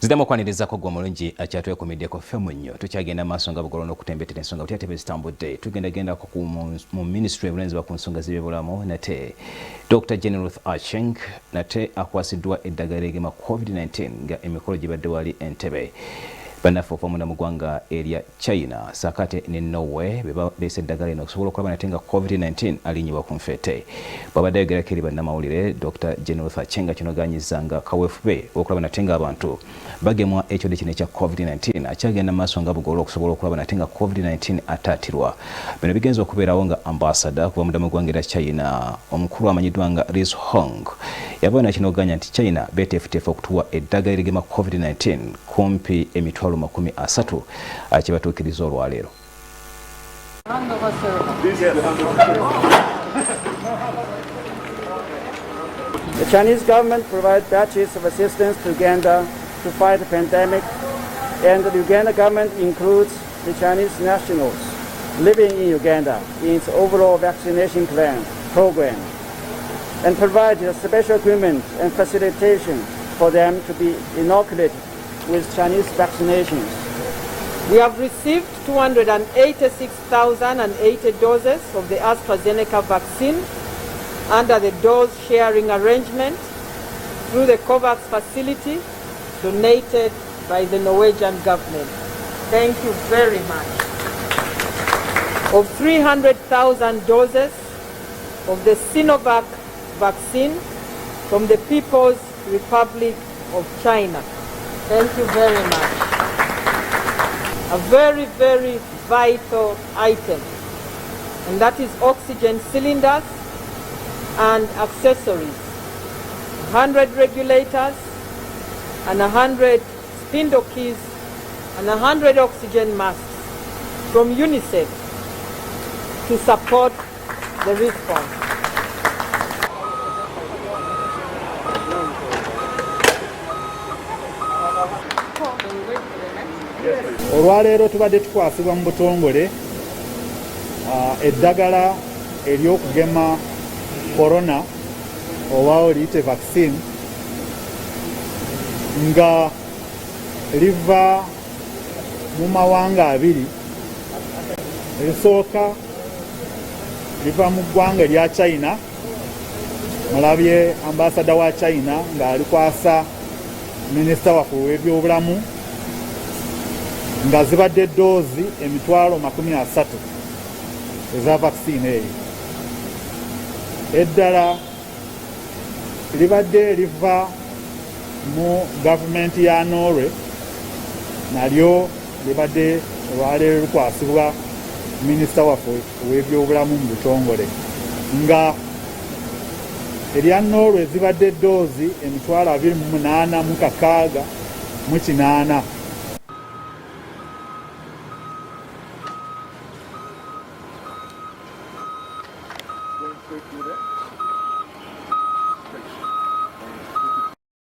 Zidama kwanirizaako gwa mulungi akyatwekomeddeko ffemu nnyo tukyagenda maaso nga bugolo n'okutembetera ensonga butyatebe zitambudde tugendagendako mu ministry ebulenziba ku nsonga z'ebyobulamu nate Dr. Ruth Acheng nate akwasiddwa eddagala erigema COVID-19 nga emikolo gibadde wali Entebbe. Bannaffe okuva mu ggwanga erya China saakate ne Norway be baleese eddagala lino okusobola okulaba nate nga COVID-19 alinyibwa ku nfeete. Bw'abadde ayogerako eri bannamawulire Dr. Ruth Acheng kinogaanyiza nga kaweefube okulaba nate nga abantu bagemwa ekirwadde kino ekya COVID-19 akyagenda mu maaso nga bugolo okusobola okulaba nate nga COVID-19 ataatirwa. Bino bigenza okubeerawo nga ambassador kuva mu ggwanga erya China omukulu amanyiddwa nga Liz Hong yavaayo nakinogaanya nti China beeteefuteefu okutuwa eddagala erigema COVID-19 kumpi emitwalo 30 akibatuukiriza olwaleero. The Chinese government provides batches of assistance to Uganda to fight the pandemic, and the Uganda government includes the Chinese nationals living in Uganda in its overall vaccination program, and provides special equipment and facilitation for them to be inoculated with Chinese vaccinations. We have received 286,080 doses of the AstraZeneca vaccine under the dose sharing arrangement through the COVAX facility donated by the Norwegian government. Thank you very much. Of 300,000 doses of the Sinovac vaccine from the People's Republic of China. Thank you very much. A very, very vital item, and that is oxygen cylinders and accessories, 100 regulators and 100 spindle keys and 100 oxygen masks from UNICEF to support the response. Olwaleero tubadde tukwasibwa mu butongole eddagala ery'okugema corona oba oliyite vaccine nga liva mu mawanga abiri. Erisooka liva mu ggwanga erya China, mulabye ambasada wa China ng'alikwasa minisita waffe w'ebyobulamu nga zibadde ddoozi emitwalo 30 eza vaccine eyo. Eddala libadde liva mu gavumenti ya Norway, nalyo libadde olwaleero likwasibwa minisita waffe w'ebyobulamu mu butongole nga erya Norway zibadde ddoozi emitwalo 28,668.